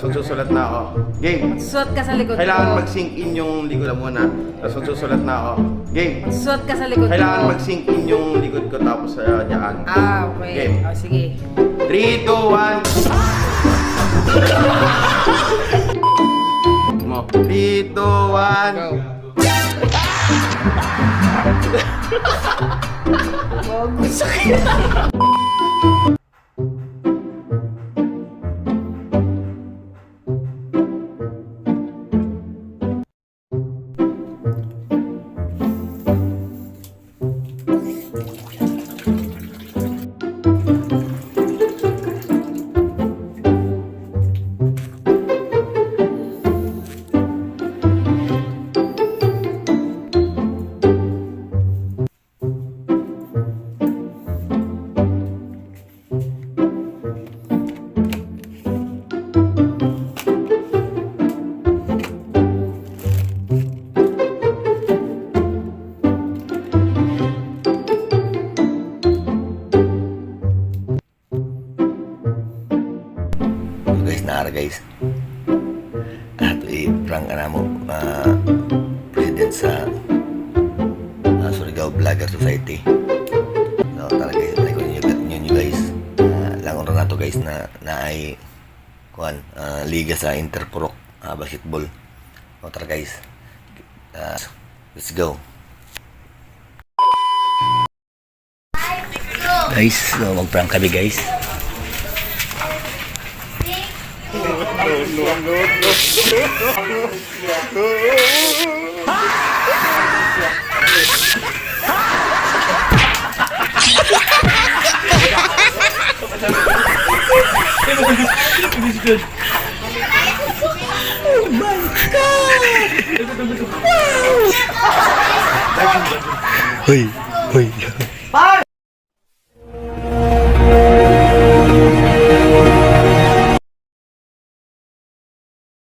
Tapos magsusulat na ako. Game. Suot ka sa likod Kailangan ko. mag-sink in yung likod mo muna. Tapos magsusulat na ako. Game. Suot ka sa likod Kailangan ko. mag-sink in yung likod ko tapos dyan. Ah, okay. Game. Oh, sige. 3, 2, 1. Mo. 3, 2, 1. Go. Guys, naara guys. At i-prank ka na mo president sa Surigao Vlogger Society. So tara guys, like nyo guys. Langon na to guys na ay liga sa Interpurok basketball. So tara guys. Let's go. Guys, so mag-prank kami guys. Hoy, hoy. Par!